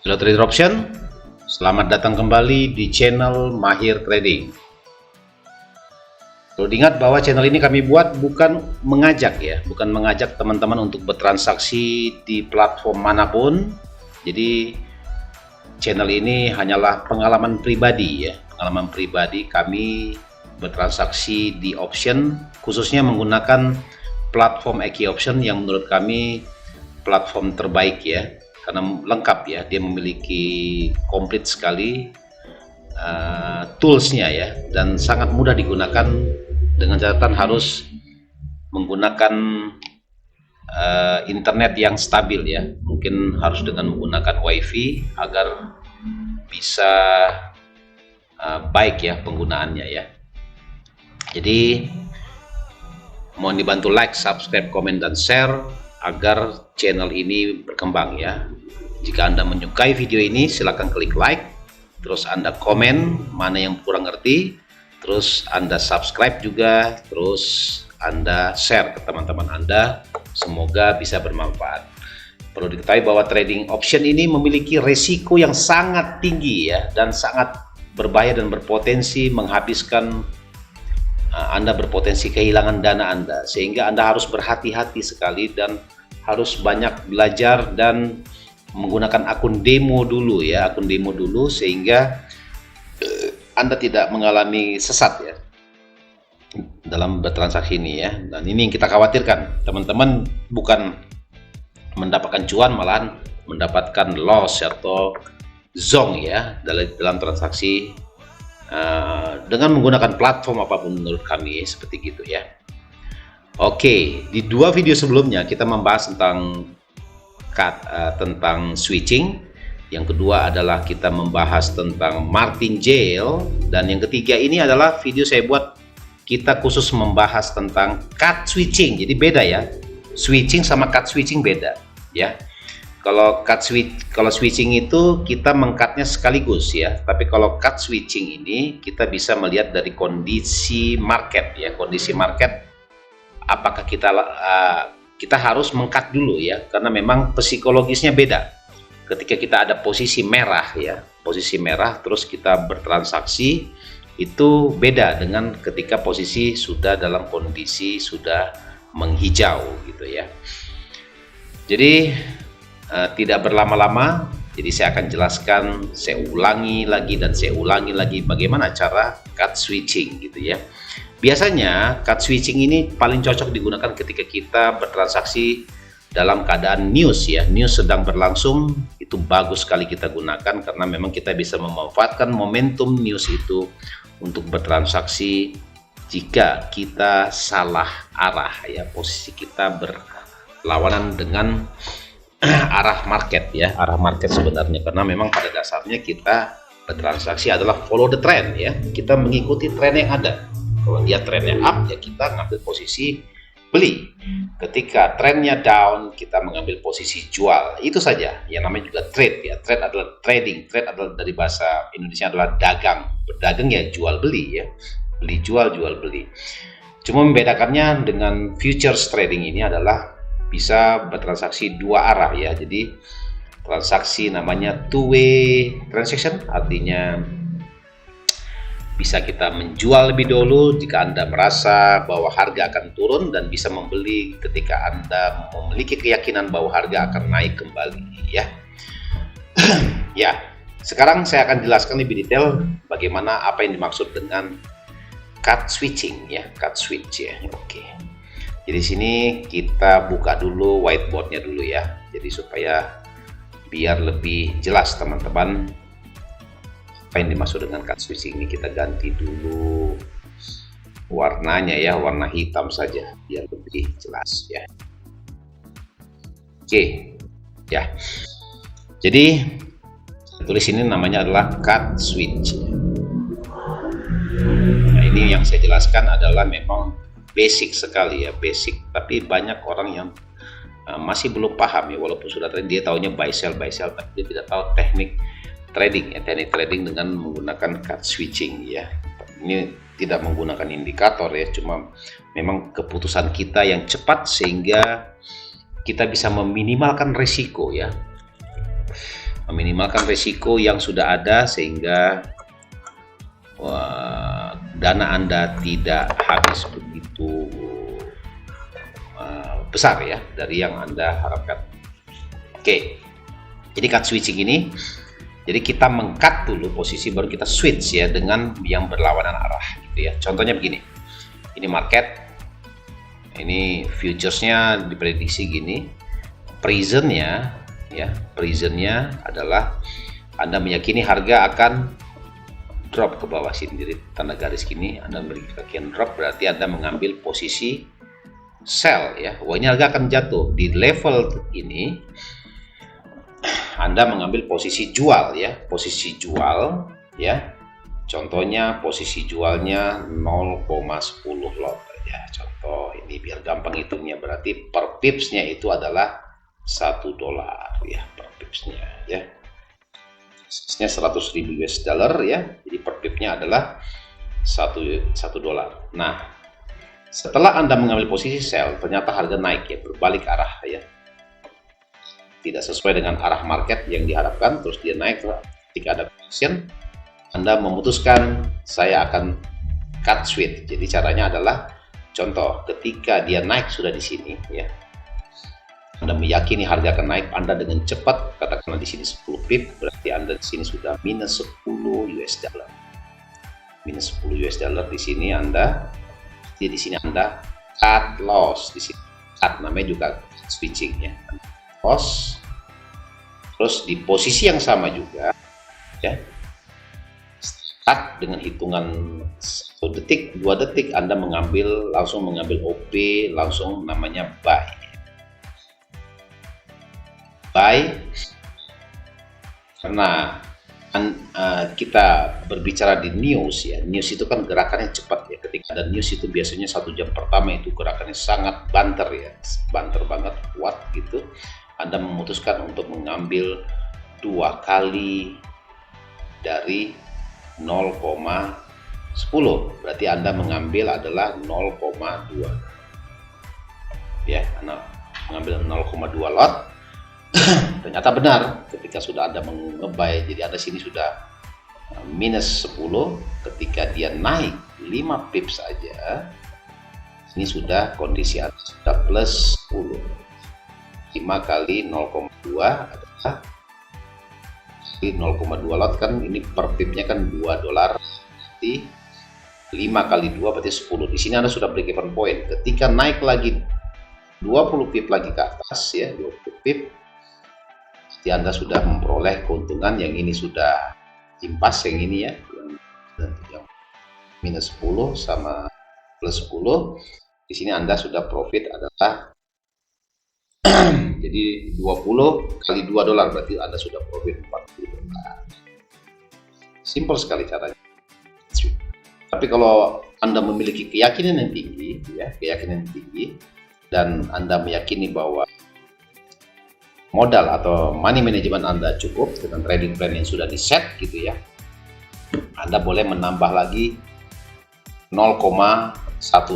Halo trader option, selamat datang kembali di channel Mahir Trading. Perlu diingat bahwa channel ini kami buat bukan mengajak teman-teman untuk bertransaksi di platform manapun. Jadi channel ini hanyalah pengalaman pribadi pengalaman pribadi kami bertransaksi di option, khususnya menggunakan platform EQ Option yang menurut kami platform terbaik karena lengkap dia memiliki komplit sekali toolsnya dan sangat mudah digunakan, dengan catatan harus menggunakan internet yang stabil mungkin harus dengan menggunakan wifi agar bisa baik penggunaannya Jadi mohon dibantu like, subscribe, komen, dan share agar channel ini berkembang Jika Anda menyukai video ini, silakan klik like, terus Anda komen mana yang kurang ngerti, terus Anda subscribe juga, terus Anda share ke teman-teman Anda. Semoga bisa bermanfaat. Perlu diketahui bahwa trading option ini memiliki resiko yang sangat tinggi dan sangat berbahaya dan berpotensi menghabiskan Anda, berpotensi kehilangan dana Anda, sehingga Anda harus berhati-hati sekali dan harus banyak belajar dan menggunakan akun demo dulu sehingga Anda tidak mengalami sesat dalam bertransaksi ini Dan ini yang kita khawatirkan, teman-teman bukan mendapatkan cuan, malahan mendapatkan loss atau zonk dalam transaksi dengan menggunakan platform apapun menurut kami seperti gitu Oke, di dua video sebelumnya kita membahas tentang switching. Yang kedua adalah kita membahas tentang martingale, dan yang ketiga ini adalah video saya buat kita khusus membahas tentang cut switching. Jadi beda switching sama cut switching beda Kalau switching itu kita mengcutnya sekaligus tapi kalau cut switching ini kita bisa melihat dari kondisi market kondisi market, apakah kita harus mengcut dulu karena memang psikologisnya beda. Ketika kita ada posisi merah posisi merah terus kita bertransaksi, itu beda dengan ketika posisi sudah dalam kondisi sudah menghijau gitu Jadi tidak berlama-lama, jadi saya akan jelaskan, saya ulangi lagi bagaimana cara cut switching gitu Biasanya cut switching ini paling cocok digunakan ketika kita bertransaksi dalam keadaan news news sedang berlangsung. Itu bagus sekali kita gunakan karena memang kita bisa memanfaatkan momentum news itu untuk bertransaksi jika kita salah arah posisi kita berlawanan dengan arah market arah market sebenarnya, karena memang pada dasarnya kita bertransaksi adalah follow the trend kita mengikuti tren yang ada. Kalau dia trennya up kita ngambil posisi beli, ketika trennya down kita mengambil posisi jual. Itu saja yang namanya juga trade trade adalah trading, trade adalah dari bahasa Indonesia adalah dagang, berdagang jual beli beli jual jual beli. Cuma membedakannya dengan futures trading ini adalah bisa bertransaksi dua arah jadi transaksi namanya two way transaction, artinya bisa kita menjual lebih dulu jika Anda merasa bahwa harga akan turun, dan bisa membeli ketika Anda memiliki keyakinan bahwa harga akan naik kembali Sekarang saya akan jelaskan lebih detail bagaimana apa yang dimaksud dengan cut switching cut switch Oke. Jadi sini kita buka dulu whiteboardnya dulu jadi supaya biar lebih jelas teman-teman apa yang dimaksud dengan cut switching ini. Kita ganti dulu warnanya warna hitam saja biar lebih jelas Oke jadi tulis ini namanya adalah cut switch. Nah, ini yang saya jelaskan adalah memang basic sekali basic, tapi banyak orang yang masih belum paham walaupun sudah dia taunya buy sell, tapi dia tidak tahu teknik trading teknik trading dengan menggunakan cut switching Ini tidak menggunakan indikator cuma memang keputusan kita yang cepat sehingga kita bisa meminimalkan risiko meminimalkan risiko yang sudah ada sehingga dana Anda tidak habis begitu besar ya dari yang Anda harapkan. Oke, jadi cut switching ini, jadi kita meng-cut dulu posisi baru kita switch ya dengan yang berlawanan arah gitu ya. Contohnya begini, ini market, ini futuresnya diprediksi gini, presentnya ya, presentnya adalah Anda meyakini harga akan drop ke bawah sini, jadi tanda garis gini Anda beri bagian drop, berarti Anda mengambil posisi sell ya. Wah, ini harga akan jatuh di level ini, Anda mengambil posisi jual ya, posisi jual ya. Contohnya posisi jualnya 0,10 lot ya. Contoh ini biar gampang hitungnya, berarti per pipsnya itu adalah $1 ya, per pipsnya ya. Pipsnya 100.000 US dollar ya, jadi per pipsnya adalah $1. Nah, setelah Anda mengambil posisi sell, ternyata harga naik ya, berbalik arah ya, tidak sesuai dengan arah market yang diharapkan, terus dia naik. Ketika ada correction, Anda memutuskan saya akan cut switch. Jadi caranya adalah, contoh, ketika dia naik sudah di sini ya, Anda meyakini harga akan naik, Anda dengan cepat, katakanlah di sini 10 pip, berarti Anda di sini sudah minus 10 US dollar. Minus 10 US dollar di sini Anda, di sini Anda cut loss, di sini cut namanya juga switching ya, loss. Terus di posisi yang sama juga ya, cut dengan hitungan 1 detik, 2 detik Anda langsung mengambil OP, langsung namanya buy. Karena kita berbicara di news ya, news itu kan gerakannya cepat ya. Ketika ada news itu biasanya 1 jam pertama itu gerakannya sangat banter ya, banter banget, kuat gitu. Anda memutuskan untuk mengambil 2 kali dari 0,10, berarti Anda mengambil adalah 0,2 ya, mengambil 0,2 lot. Ternyata benar, ketika sudah Anda mengebuy, jadi Anda sini sudah minus 10, ketika dia naik 5 pips saja, ini sudah kondisi Anda sudah plus 10. 5 kali 0,2 adalah 0,2 lot kan, ini per pipnya kan $2, berarti 5 kali 2 berarti 10. Di sini Anda sudah break even point. Ketika naik lagi 20 pip lagi ke atas ya, 20 pip, Anda sudah memperoleh keuntungan. Yang ini sudah impas, yang ini ya, yang minus 10 sama plus 10. Di sini Anda sudah profit adalah jadi 20 kali $2, berarti Anda sudah profit $40. Simple sekali caranya. Tapi kalau Anda memiliki keyakinan yang tinggi ya, keyakinan yang tinggi, dan Anda meyakini bahwa modal atau money management Anda cukup dengan trading plan yang sudah di set gitu ya, Anda boleh menambah lagi 0,1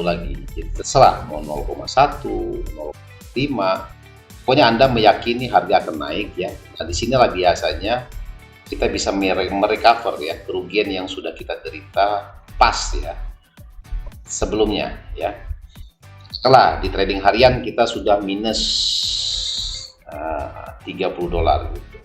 lagi. Jadi terserah mau 0,1, 0,5. Pokoknya Anda meyakini harga akan naik ya. Nah, di sinilah biasanya kita bisa merecover ya kerugian yang sudah kita derita pas ya sebelumnya ya. Setelah di trading harian kita sudah minus $30 gitu.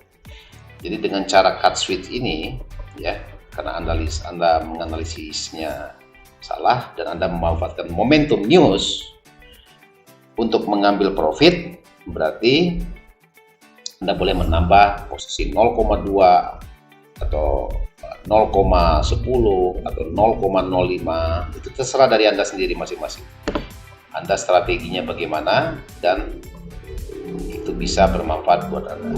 Jadi dengan cara cut switch ini ya, karena Anda menganalisisnya salah dan Anda memanfaatkan momentum news untuk mengambil profit, berarti Anda boleh menambah posisi 0,2 atau 0,10 atau 0,05, itu terserah dari Anda sendiri masing-masing. Anda strateginya bagaimana dan itu bisa bermanfaat buat Anda.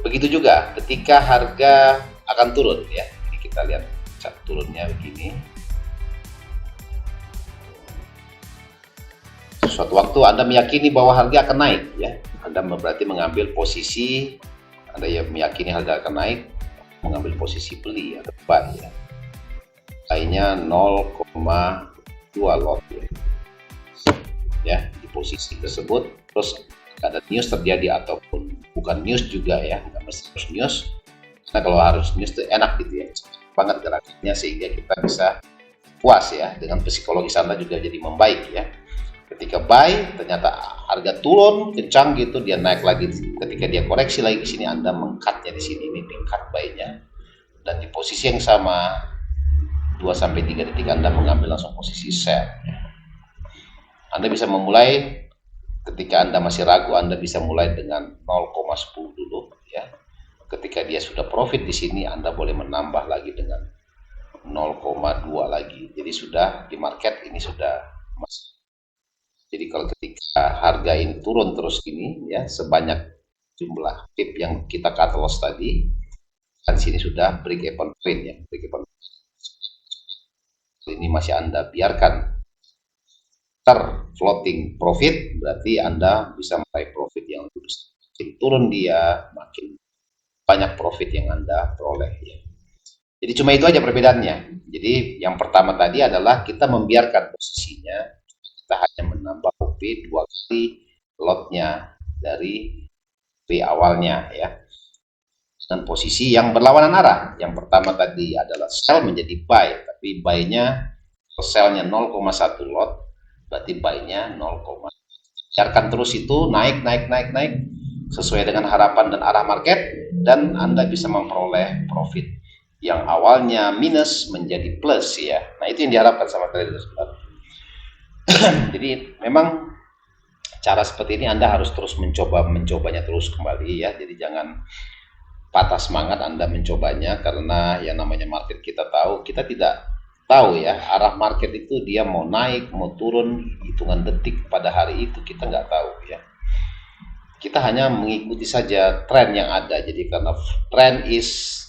Begitu juga ketika harga akan turun ya. Ini kita lihat chart turunnya begini. Suatu waktu Anda meyakini bahwa harga akan naik ya. Anda berarti mengambil posisi, Anda yang meyakini harga akan naik, mengambil posisi beli atau buy ya. Lainnya 0,2 lot ya di posisi tersebut. Terus ada news terjadi ataupun bukan news juga ya, nggak mesti harus news. Karena kalau harus news itu enak gitu ya, cepet banget gerakannya sehingga kita bisa puas ya, dengan psikologis Anda juga jadi membaik ya. Ketika buy ternyata harga turun kencang gitu, dia naik lagi, ketika dia koreksi lagi ke sini Anda mengcutnya di sini, ini di cut buy-nya, dan di posisi yang sama 2-3 detik Anda mengambil langsung posisi sell. Anda bisa memulai ketika Anda masih ragu, Anda bisa mulai dengan 0,10 dulu ya. Ketika dia sudah profit di sini, Anda boleh menambah lagi dengan 0,2 lagi. Jadi sudah di market ini sudah masuk. Jadi kalau ketika harga ini turun terus gini ya, sebanyak jumlah pip yang kita cut loss tadi, kan sini sudah break even point ya, break even. Ini masih Anda biarkan floating profit, berarti Anda bisa meraih profit yang lebih besar. Makin turun dia, makin banyak profit yang Anda peroleh ya. Jadi cuma itu aja perbedaannya. Jadi yang pertama tadi adalah kita membiarkan posisinya, kita hanya menambah OP 2 kali lotnya dari P awalnya ya. Dan posisi yang berlawanan arah. Yang pertama tadi adalah sell menjadi buy, tapi buy-nya sell-nya 0,1 lot, berarti buy-nya 0, biarkan terus itu naik sesuai dengan harapan dan arah market, dan Anda bisa memperoleh profit yang awalnya minus menjadi plus ya. Nah, itu yang diharapkan sama trader. Jadi memang cara seperti ini Anda harus terus mencobanya terus kembali ya. Jadi jangan patah semangat Anda mencobanya, karena yang namanya market kita tidak tahu ya, arah market itu dia mau naik mau turun hitungan detik pada hari itu kita nggak tahu ya. Kita hanya mengikuti saja tren yang ada. Jadi karena trend is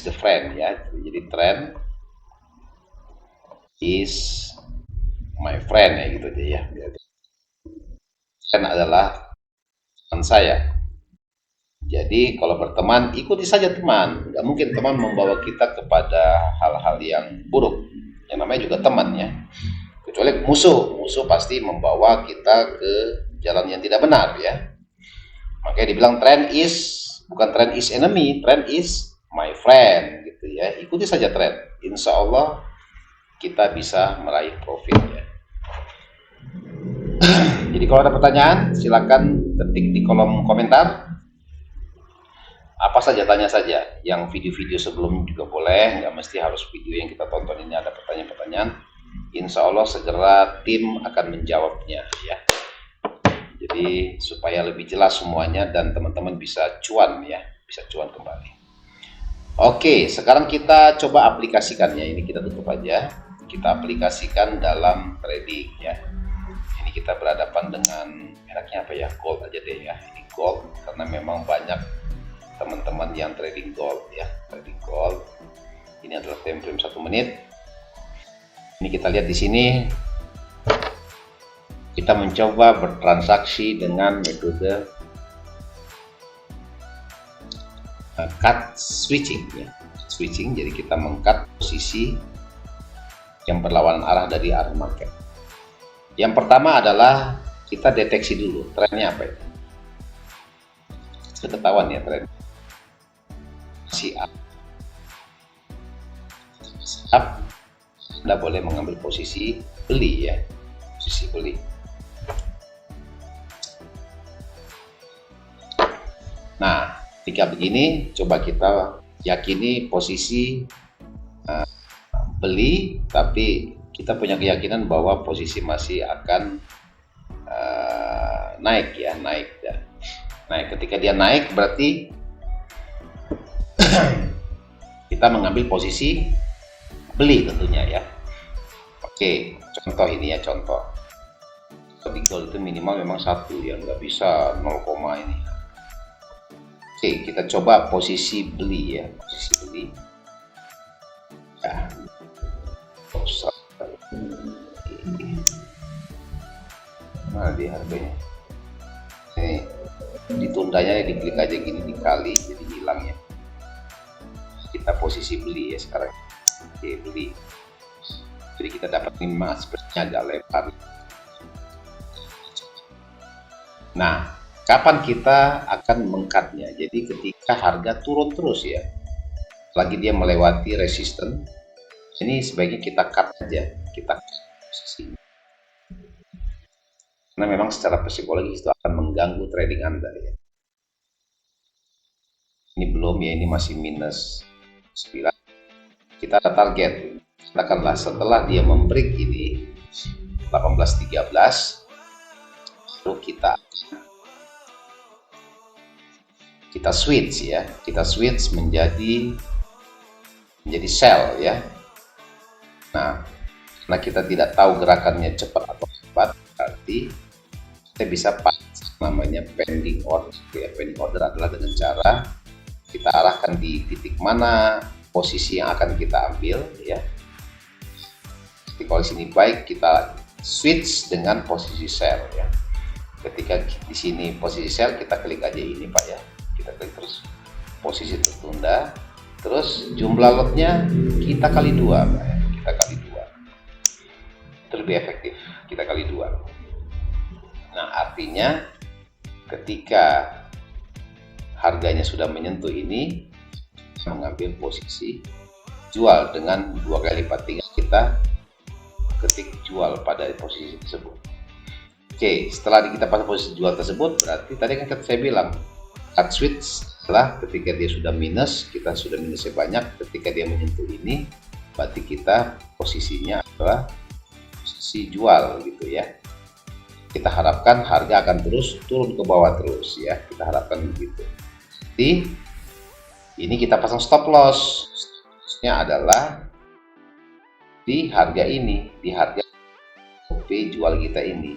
the friend ya. Jadi trend is my friend ya gitu aja ya. Trend adalah teman saya. Jadi kalau berteman, ikuti saja teman. Nggak mungkin teman membawa kita kepada hal-hal yang buruk. Yang namanya juga teman ya. Kecuali musuh pasti membawa kita ke jalan yang tidak benar ya. Makanya dibilang bukan trend is enemy, trend is my friend gitu ya. Ikuti saja trend. Insya Allah kita bisa meraih profit ya. Jadi kalau ada pertanyaan, silakan ketik di kolom komentar. Apa saja, tanya saja. Yang video-video sebelum juga boleh, nggak mesti harus video yang kita tonton ini ada pertanyaan-pertanyaan. Insya Allah segera tim akan menjawabnya ya. Jadi supaya lebih jelas semuanya dan teman-teman bisa cuan ya, bisa cuan kembali. Oke, sekarang kita coba aplikasikannya. Ini kita tutup aja. Kita aplikasikan dalam trading ya. Ini kita berhadapan dengan enaknya apa ya, gold aja deh ya. Ini gold karena memang banyak teman-teman yang trading gold ya, trading gold. Ini adalah time frame 1 menit. Ini kita lihat di sini kita mencoba bertransaksi dengan metode cut switching ya, switching. Jadi kita meng-cut posisi yang berlawanan arah dari arah market. Yang pertama adalah kita deteksi dulu trennya apa itu. Sudah ketahuan ya tren si up. Anda boleh mengambil posisi beli ya, posisi beli. Nah, ketika begini coba kita yakini posisi beli, tapi kita punya keyakinan bahwa posisi masih akan naik ya, naik. Nah, ketika dia naik berarti kita mengambil posisi beli tentunya ya. Oke, contoh ini ya, contoh di gold itu minimal memang 1 ya, nggak bisa 0, ini. Oke, kita coba posisi beli ya, posisi beli ya. Nah, di harganya ini ditundanya, diklik aja gini, dikali jadi hilang ya. Kita posisi beli ya sekarang. Oke, beli. Jadi kita dapat minimal sepertinya agak lebar. Nah, kapan kita akan mengcutnya. Jadi ketika harga turun terus ya, lagi dia melewati resisten, ini sebaiknya kita cut aja, kita cut posisinya. Karena memang secara psikologis itu akan mengganggu trading Anda ya. Ini belum ya, ini masih minus 9. Kita ada target, katakanlah setelah dia membreak ini 18.13, lalu kita switch ya, kita switch menjadi sell ya. Nah, karena kita tidak tahu gerakannya cepat atau lambat, berarti kita bisa namanya pending order ya. Pending order adalah dengan cara kita arahkan di titik mana posisi yang akan kita ambil ya. Ketika di sini baik, kita switch dengan posisi sell ya. Ketika di sini posisi sell, kita klik aja ini Pak ya. Kita klik terus posisi tertunda, terus jumlah lotnya kita kali 2 Pak ya. Kita kali 2 itu lebih efektif, kita kali 2. Nah artinya ketika harganya sudah menyentuh ini, mengambil posisi jual dengan 2 kali lipat, tinggal kita ketik jual pada posisi tersebut. Oke, setelah kita pasang posisi jual tersebut, berarti tadi kan saya bilang cut switch adalah ketika dia sudah minus, kita sudah minusnya banyak, ketika dia menyentuh ini berarti kita posisinya adalah posisi jual gitu ya. Kita harapkan harga akan terus turun ke bawah terus ya, kita harapkan begitu. Jadi ini kita pasang stop loss. Stop-lossnya adalah di harga ini, di harga OP jual kita ini.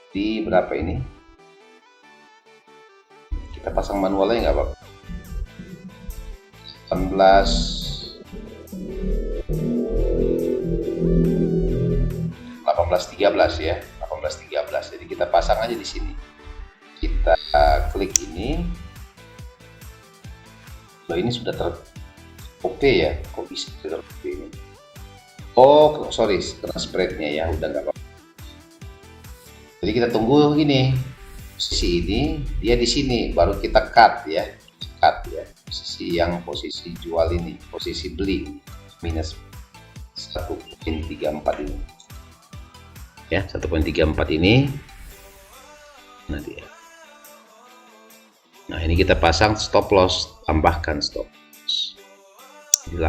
Di berapa ini? Kita pasang manualnya nggak apa-apa. 18.13 ya, 18.13. Jadi kita pasang aja di sini. Kita klik ini. Loh, ini sudah OP ya, kok bisa OP ini? Oh sorry, kena spreadnya ya, udah nggak apa-apa. Jadi kita tunggu ini, posisi ini dia di sini, baru kita cut ya, posisi yang posisi jual ini, posisi beli minus 1.34 ini ya, 1.34 ini. Nah dia. Nah ini kita pasang stop loss, tambahkan stop loss di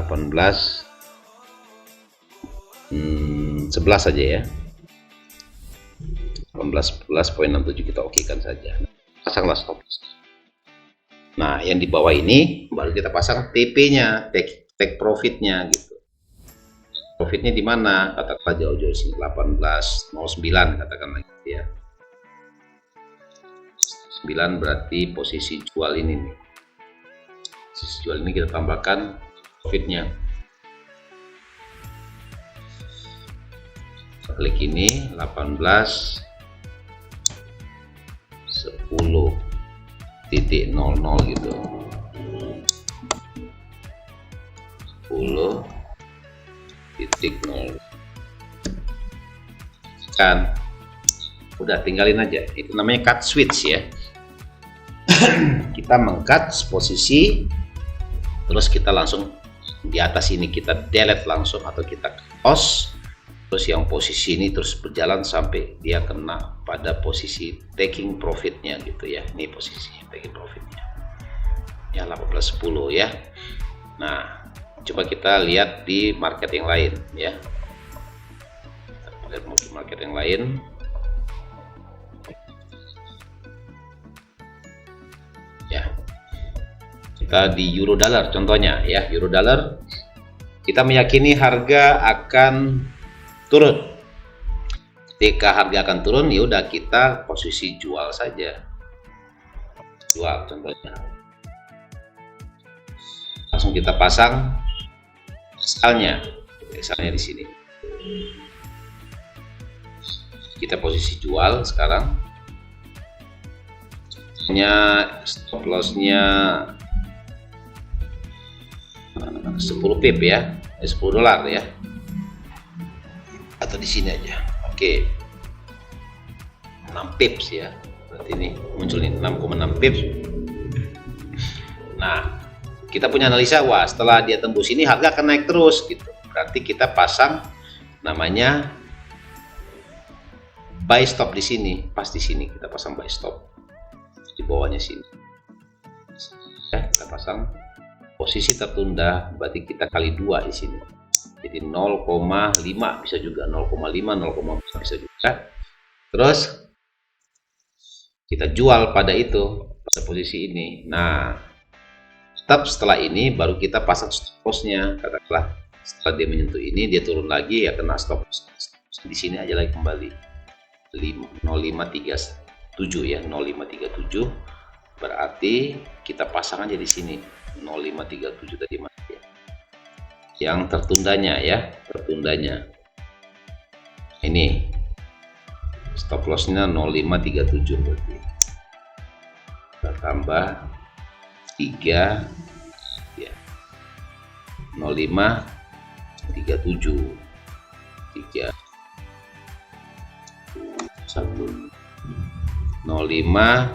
11 saja ya, 18.67 kita okekan saja. Pasanglah stop loss. Nah yang di bawah ini baru kita pasang TP-nya, take profit-nya gitu. Profitnya di mana? Katakanlah jauh-jauh sini, 18.09 katakanlah gitu ya. 9 berarti posisi jual ini nih. Posisi jual ini kita tambahkan profitnya. Kita klik ini 18.10.00 gitu. 10.0 kan. Udah tinggalin aja. Itu namanya cut switch ya. Kita mengcut posisi, terus kita langsung di atas ini kita delete langsung atau kita close, terus yang posisi ini terus berjalan sampai dia kena pada posisi taking profitnya gitu ya. Ini posisi taking profitnya ya, 18.10 ya. Nah coba kita lihat di market yang lain ya, kita lihat market yang lain. Ya, kita di euro dollar contohnya ya, euro dollar kita meyakini harga akan turun. Ketika harga akan turun, ya udah kita posisi jual saja, jual contohnya, langsung kita pasang misalnya di sini, kita posisi jual sekarang. Stop lossnya 10 pip ya, 10 dolar ya, atau di sini aja. Oke, 6 pips ya, Berarti ini muncul nih 6,6 pips. Nah, kita punya analisa, wah setelah dia tembus ini harga akan naik terus gitu. Berarti kita pasang namanya buy stop di sini, pas di sini kita pasang buy stop di bawahnya sini. Ya, kita pasang posisi tertunda, berarti kita kali 2 di sini. Jadi 0,5 bisa juga 0,5, 0,4 bisa juga. Terus kita jual pada itu, pada posisi ini. Nah, tetap setelah ini baru kita pasang stop loss-nya. Katakanlah setelah dia menyentuh ini, dia turun lagi ya kena stop loss. Di sini aja lagi kembali 0537 ya, 0537. Berarti kita pasang aja di sini 0537 tadi mas ya. Yang tertundanya ya, tertundanya. Ini stop loss-nya 0537 berarti. Kita tambah 3 ya. 0537 3 1 05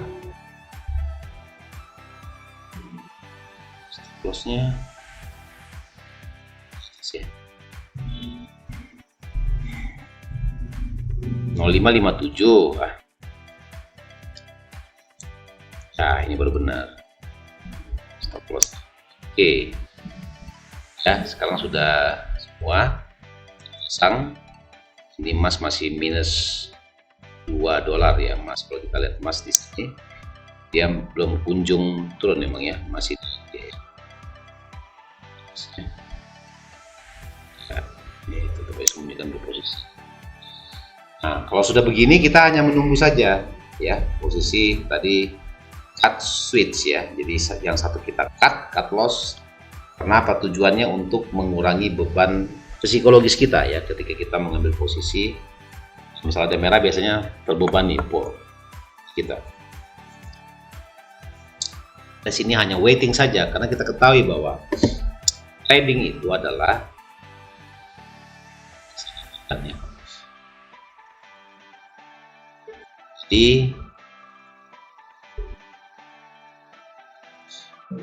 stop loss-nya ya. 0557. Nah, ini baru benar. Stop loss. Oke. Ya, sekarang sudah semua pasang. Ini emas masih minus $2 ya, Mas. Kalau kita lihat emas di sini dia belum kunjung turun memang ya, masih itu coba sembunyikan dulu posisi. Nah, kalau sudah begini kita hanya menunggu saja ya, posisi tadi cut switch ya. Jadi yang satu kita cut loss. Kenapa? Tujuannya untuk mengurangi beban psikologis kita ya, ketika kita mengambil posisi. Misalnya ada merah biasanya terbebani kita. Di sini hanya waiting saja karena kita ketahui bahwa trading itu adalah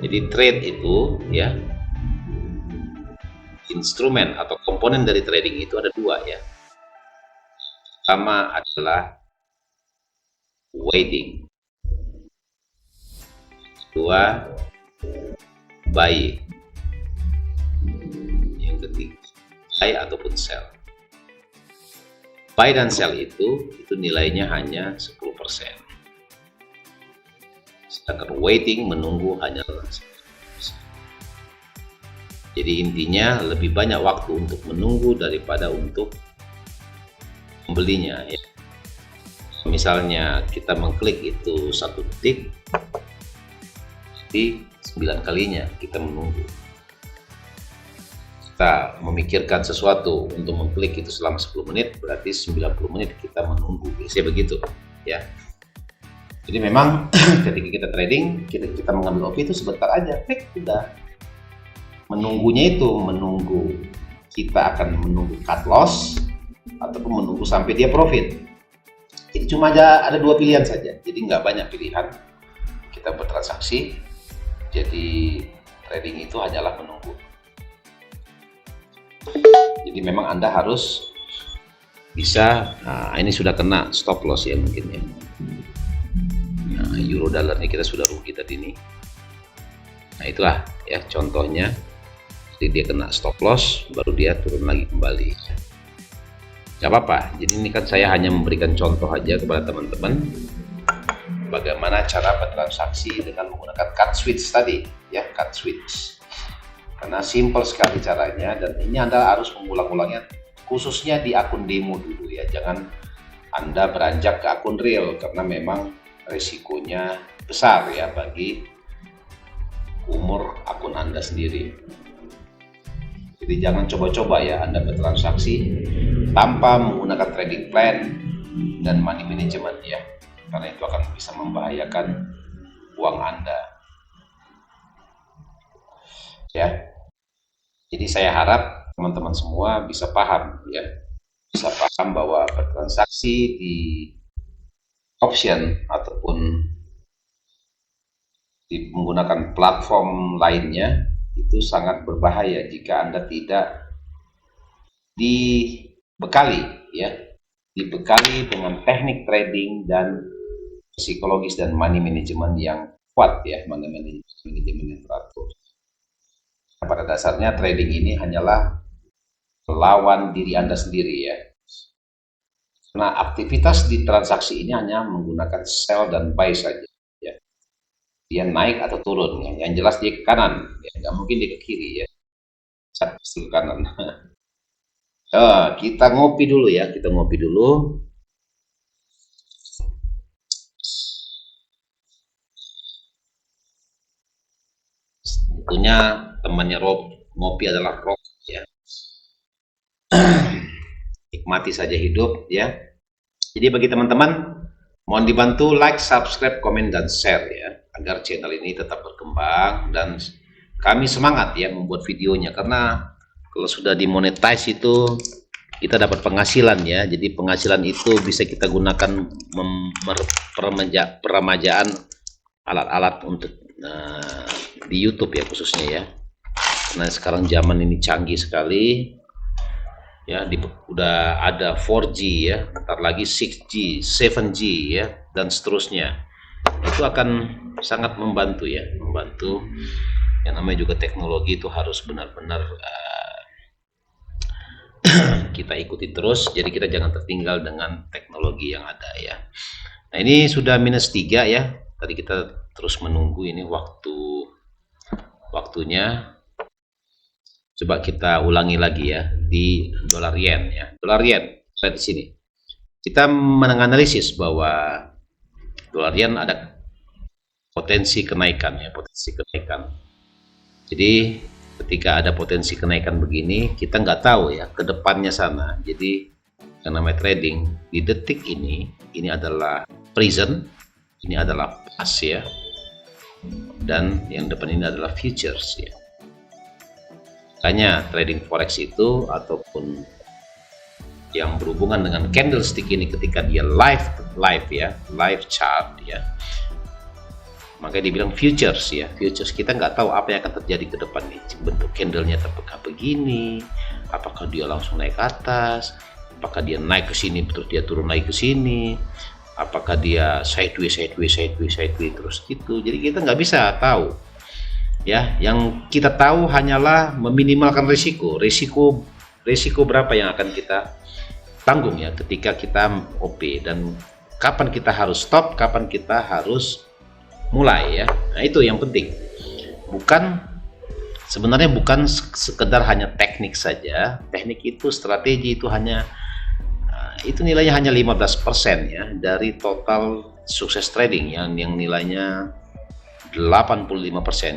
jadi trade itu ya, instrumen atau komponen dari trading itu ada 2 ya. Pertama adalah waiting, kedua buy, yang ketiga buy ataupun sell. Buy dan sell itu nilainya hanya 10%. Sedangkan waiting, menunggu, hanya 10%. Jadi intinya lebih banyak waktu untuk menunggu daripada untuk membelinya ya. Misalnya kita mengklik itu 1 detik, jadi 9 kalinya kita menunggu. Kita memikirkan sesuatu untuk mengklik itu selama 10 menit, berarti 90 menit kita menunggu. Biasanya begitu ya. Jadi memang ketika kita trading, kita mengambil OP itu sebentar aja, klik udah. Menunggunya itu menunggu kita akan menunggu cut loss ataupun menunggu sampai dia profit. Jadi cuma ada 2 pilihan saja. Jadi nggak banyak pilihan kita bertransaksi. Jadi trading itu hanyalah menunggu. Jadi memang Anda harus bisa. Nah, ini sudah kena stop loss ya mungkin ya. Nah, euro dolarnya kita sudah rugi tadi nih. Nah itulah ya contohnya. Jadi dia kena stop loss, baru dia turun lagi kembali. Gak apa-apa. Jadi ini kan saya hanya memberikan contoh aja kepada teman-teman bagaimana cara bertransaksi dengan menggunakan cut switch tadi ya, cut switch. Karena simple sekali caranya, dan ini Anda harus mengulang-ulangnya khususnya di akun demo dulu ya. Jangan Anda beranjak ke akun real karena memang resikonya besar ya bagi umur akun Anda sendiri. Jadi jangan coba-coba ya Anda bertransaksi tanpa menggunakan trading plan dan money management ya, karena itu akan bisa membahayakan uang Anda ya. Jadi saya harap teman-teman semua bisa paham ya, bisa paham bahwa bertransaksi di option ataupun menggunakan platform lainnya, itu sangat berbahaya jika Anda tidak dibekali dengan teknik trading dan psikologis dan money management yang kuat ya, money management yang teratur. Pada dasarnya trading ini hanyalah melawan diri Anda sendiri ya. Nah, aktivitas di transaksi ini hanya menggunakan sell dan buy saja ya. Dia naik atau turun ya. Yang jelas dia ke kanan ya, nggak mungkin dia ke kiri ya. Pasti ke kanan. Kita ngopi dulu ya, kita ngopi dulu. Tentunya temannya ngopi adalah rock ya. Nikmati saja hidup ya. Jadi bagi teman-teman, mohon dibantu like, subscribe, komen, dan share ya, agar channel ini tetap berkembang dan kami semangat ya membuat videonya, karena kalau sudah dimonetize itu kita dapat penghasilan ya. Jadi penghasilan itu bisa kita gunakan peremajaan alat-alat untuk di YouTube ya khususnya ya. Karena sekarang zaman ini canggih sekali. Ya, udah ada 4G ya, ntar lagi 6G, 7G ya, dan seterusnya. Itu akan sangat membantu ya, membantu. Yang namanya juga teknologi itu harus benar-benar kita ikuti terus, jadi kita jangan tertinggal dengan teknologi yang ada ya. Nah, ini sudah -3 ya. Tadi kita terus menunggu ini waktunya. Coba kita ulangi lagi ya di dolar yen ya. Dolar yen, saya di sini. Kita menganalisis bahwa dolar yen ada potensi kenaikan ya, potensi kenaikan. Jadi ketika ada potensi kenaikan begini, kita nggak tahu ya ke depannya sana. Jadi yang namanya trading di detik ini adalah present, ini adalah past ya, dan yang depan ini adalah futures ya. Makanya trading forex itu ataupun yang berhubungan dengan candlestick ini, ketika dia live chart ya, makanya dibilang futures ya. Futures kita nggak tahu apa yang akan terjadi ke depan nih. Bentuk candlenya apakah begini, apakah dia langsung naik ke atas, apakah dia naik ke sini terus dia turun naik ke sini, apakah dia sideways terus gitu. Jadi kita nggak bisa tahu ya. Yang kita tahu hanyalah meminimalkan risiko berapa yang akan kita tanggung ya ketika kita OP, dan kapan kita harus stop, kapan kita harus mulai ya. Nah, itu yang penting. Sebenarnya bukan sekedar hanya teknik saja. Teknik itu, strategi itu hanya itu nilainya hanya 15% ya dari total sukses trading yang nilainya 85%,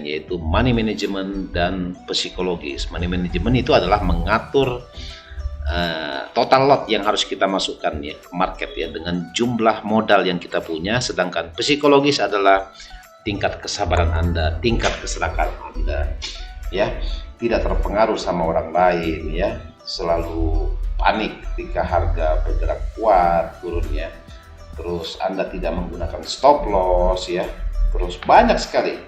yaitu money management dan psikologis. Money management itu adalah mengatur total lot yang harus kita masukkan ya ke market ya dengan jumlah modal yang kita punya, sedangkan psikologis adalah tingkat kesabaran Anda, tingkat keserakahan Anda ya, tidak terpengaruh sama orang lain ya, selalu panik ketika harga bergerak kuat turunnya, terus Anda tidak menggunakan stop loss ya, terus banyak sekali.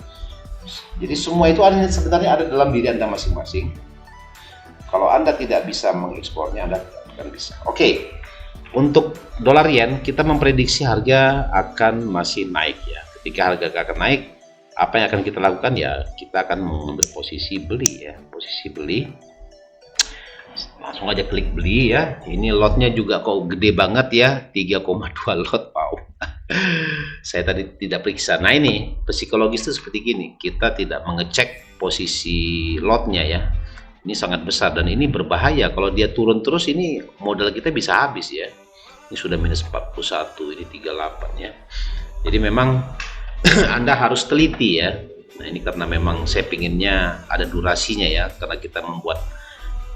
Jadi semua itu sebenarnya ada dalam diri Anda masing-masing. Kalau Anda tidak bisa mengekspornya, Anda tidak akan bisa. Oke, untuk dolar yen kita memprediksi harga akan masih naik ya. Ketika harga akan naik, apa yang akan kita lakukan ya? Kita akan mengambil posisi beli ya, posisi beli. Langsung aja klik beli ya. Ini lotnya juga kok gede banget ya, 3,2 lot. Wow. Saya tadi tidak periksa. Nah, ini psikologis itu seperti gini, kita tidak mengecek posisi lotnya ya. Ini sangat besar dan ini berbahaya. Kalau dia turun terus, ini modal kita bisa habis ya. Ini sudah -41, ini 38 ya. Jadi memang Anda harus teliti ya. Nah, ini karena memang saya pinginnya ada durasinya ya, karena kita membuat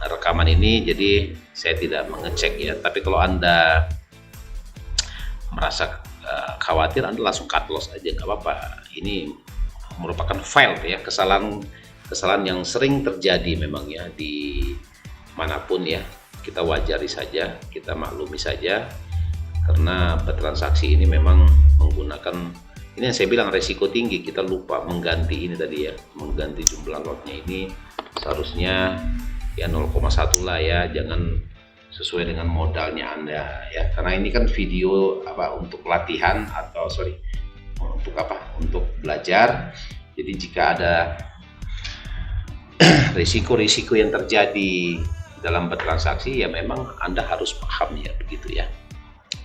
rekaman ini, jadi saya tidak mengecek ya. Tapi kalau Anda merasa khawatir, Anda langsung cut loss aja, nggak apa-apa. Ini merupakan file ya, kesalahan yang sering terjadi memang ya di manapun ya. Kita wajari saja, kita maklumi saja, karena bertransaksi ini memang menggunakan Ini yang saya bilang resiko tinggi, kita lupa mengganti ini tadi ya, mengganti jumlah lotnya ini seharusnya ya 0,1 lah ya, jangan sesuai dengan modalnya Anda ya, karena ini kan video apa untuk latihan atau sorry untuk apa, untuk belajar. Jadi jika ada risiko-risiko yang terjadi dalam bertransaksi ya memang Anda harus paham ya, begitu ya.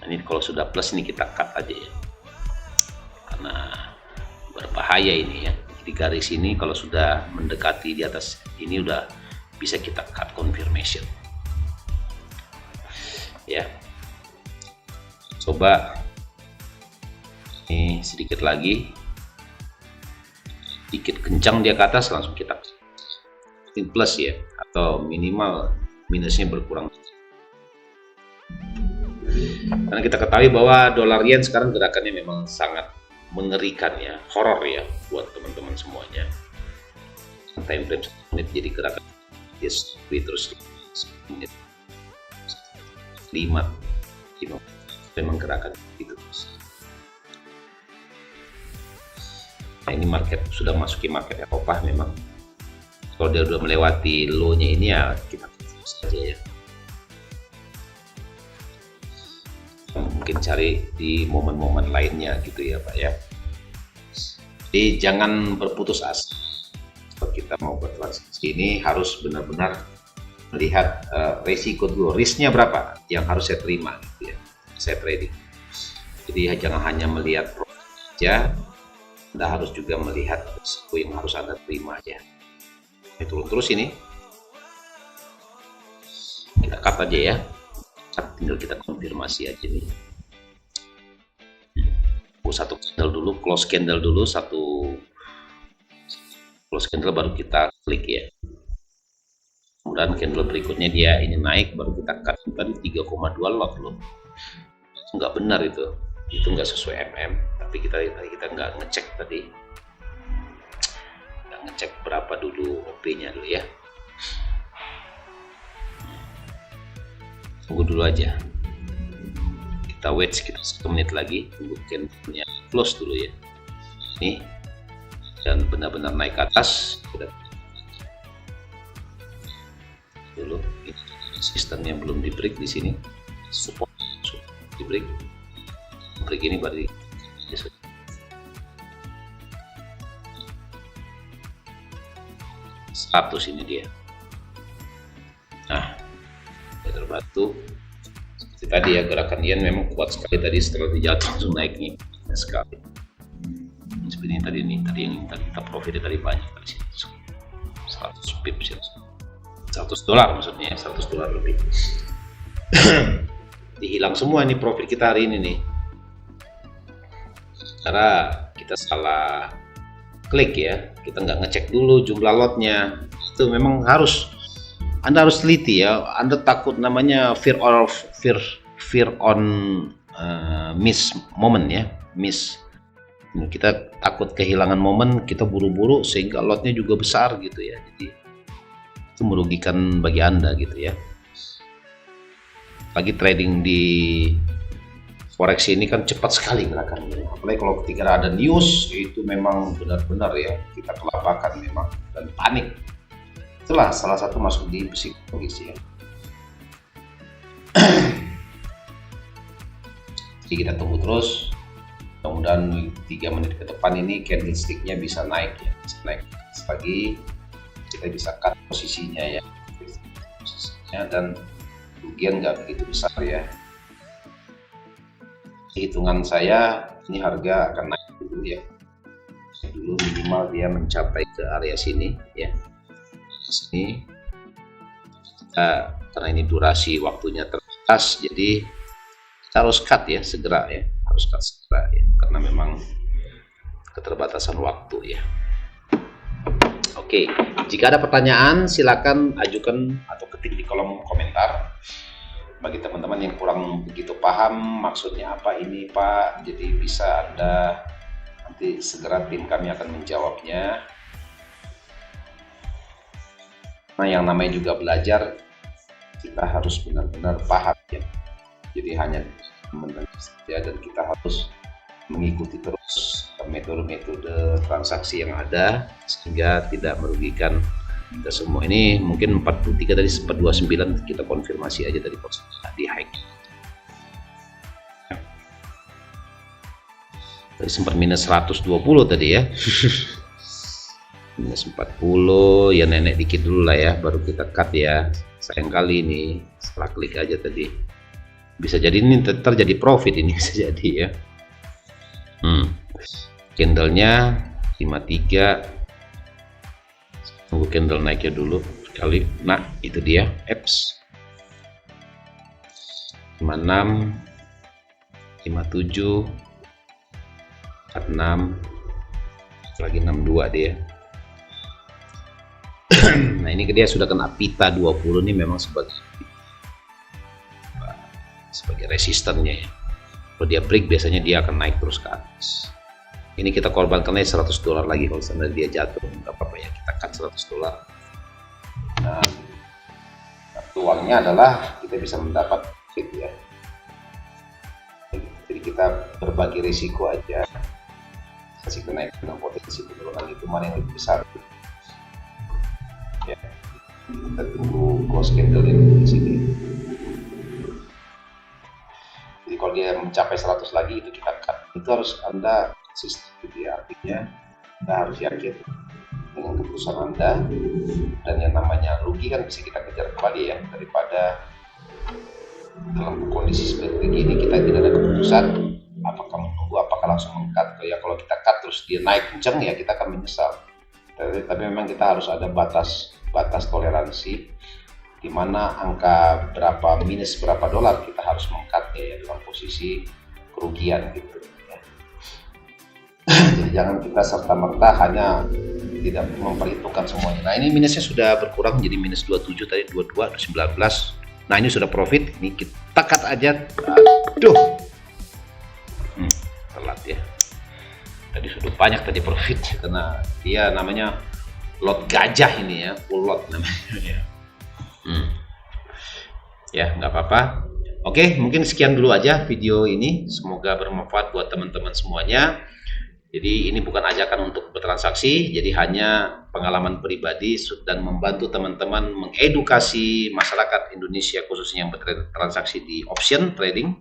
Ini kalau sudah plus ini kita cut aja ya, karena berbahaya ini ya. Di garis ini kalau sudah mendekati di atas ini udah bisa kita cut confirmation ya. Coba ini sedikit lagi, sedikit kencang dia ke atas, langsung kita plus ya, atau minimal minusnya berkurang. Karena kita ketahui bahwa dolar yen sekarang gerakannya memang sangat mengerikan ya, horor ya buat teman-teman semuanya. Time frame 1 menit jadi gerakan terus menit 5 memang gerakan itu. Nah ini market sudah masuki market Eropa memang. Kalau dia udah melewati low-nya ini ya kita saja ya. Mungkin cari di momen-momen lainnya gitu ya Pak ya. Jadi jangan berputus asa. Kalau kita mau bertransaksi ini harus benar-benar melihat resiko dulu, risknya berapa yang harus saya terima gitu ya, saya trading. Jadi jangan hanya melihat profit saja, Anda harus juga melihat risiko yang harus Anda terima aja. Ini turun terus ini, kita cut aja ya, tinggal kita konfirmasi aja nih. Satu candle dulu, close candle dulu, satu close candle baru kita klik ya. Kemudian candle berikutnya dia ini naik, baru kita cut. Tadi 3,2 lot loh, nggak benar itu nggak sesuai MM. Tapi kita nggak ngecek tadi, nggak ngecek berapa dulu OP-nya dulu ya. Tunggu dulu aja, kita wait sekitar 1 menit lagi, tunggu candlenya close dulu ya. Nih, dan benar-benar naik ke atas. Sudah dulu, ini sistemnya belum di break di sini, support di break ini baru ya, status ini dia. Nah, terbantu seperti tadi ya, gerakan yen memang kuat sekali tadi, setelah dijatuh langsung naiknya sekali seperti ini tadi nih, tadi yang kita profit tadi banyak dari sini 100 pips ya, 100 dolar maksudnya, 100 dolar lebih. Dihilang semua ini profit kita hari ini nih, karena kita salah klik ya, kita nggak ngecek dulu jumlah lotnya. Itu memang Anda harus teliti ya. Anda takut namanya fear on miss moment ya, miss. Kita takut kehilangan momen, kita buru-buru sehingga lotnya juga besar gitu ya. Jadi itu merugikan bagi Anda gitu ya. Lagi trading di forex ini kan cepat sekali gerakannya, apalagi kalau ketika ada news itu memang benar-benar ya kita kelabakan memang dan panik. Itulah salah satu masuk di psikologis ya. Jadi kita tunggu terus, mudah-mudahan 3 menit ke depan ini candlesticknya bisa naik ya, bisa naik lagi, kita bisa cut posisinya ya, dan kerugian nggak begitu besar ya. Hitungan saya ini harga akan naik dulu ya, dulu minimal dia mencapai ke area sini ya, sini. Karena ini durasi waktunya terbatas, jadi kita harus cut ya segera ya, harus cut segera ya, karena memang keterbatasan waktu ya. Oke, jika ada pertanyaan silakan ajukan atau ketik di kolom komentar. Bagi teman-teman yang kurang begitu paham maksudnya apa ini Pak, jadi bisa Anda nanti segera tim kami akan menjawabnya. Nah yang namanya juga belajar, kita harus benar-benar paham ya. Jadi hanya mendengar saja dan kita harus mengikuti terus metode-metode transaksi yang ada sehingga tidak merugikan kita semua. Ini mungkin 43 tadi sempat 29, kita konfirmasi aja tadi di hack. Tadi sempat minus 120 tadi ya. Minus 40 ya, nenek dikit dulu lah ya, baru kita cut ya. Sayang kali ini setelah klik aja tadi, bisa jadi ini terjadi profit, ini bisa jadi ya. Candlenya 53, tunggu candle naiknya dulu sekali. Nah itu dia EPS 56, 57, 46, lagi 62 dia. Nah ini dia sudah kena pita 20 nih, memang sebagai resistennya ya. Kalau dia break biasanya dia akan naik terus ke atas. Ini kita korbankannya $100 lagi, kalau seandainya dia jatuh nggak apa-apa ya, kita cut $100. Nah uangnya adalah kita bisa mendapat profit ya. Jadi kita berbagi risiko aja, kasih kenaikan dan potensi penurunan itu mana yang lebih besar ya. Kita tunggu close candle ini di sini. Jadi kalau dia mencapai 100 lagi itu kita cut. Itu harus Anda sistem gitu ya, artinya Anda harus yakin dengan keputusan Anda, dan yang namanya rugi kan bisa kita kejar kembali ya, daripada dalam kondisi seperti ini kita tidak ada keputusan apakah menunggu, apakah langsung meng-cut. Ya kalau kita cut terus dia naik kenceng ya kita akan menyesal. Tapi memang kita harus ada batas toleransi, di mana angka berapa minus berapa dolar kita harus meng-cut ya dalam posisi kerugian gitu ya. Jadi jangan kita serta-merta hanya tidak memperhitungkan semuanya. Nah ini minusnya sudah berkurang jadi minus 27 tadi, 22, 19. Nah ini sudah profit, ini kita cut aja. Aduh, telat ya. Tadi sudah banyak tadi profit karena dia namanya lot gajah ini ya, full lot namanya ya. Ya nggak apa-apa. Oke, mungkin sekian dulu aja video ini, semoga bermanfaat buat teman-teman semuanya. Jadi ini bukan ajakan untuk bertransaksi, jadi hanya pengalaman pribadi dan membantu teman-teman mengedukasi masyarakat Indonesia khususnya yang bertransaksi di option trading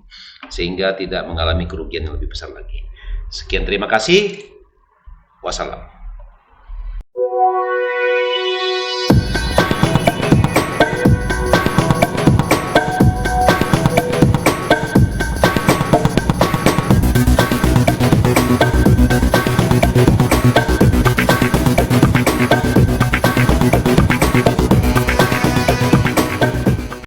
sehingga tidak mengalami kerugian yang lebih besar lagi. Sekian, terima kasih. Wassalam.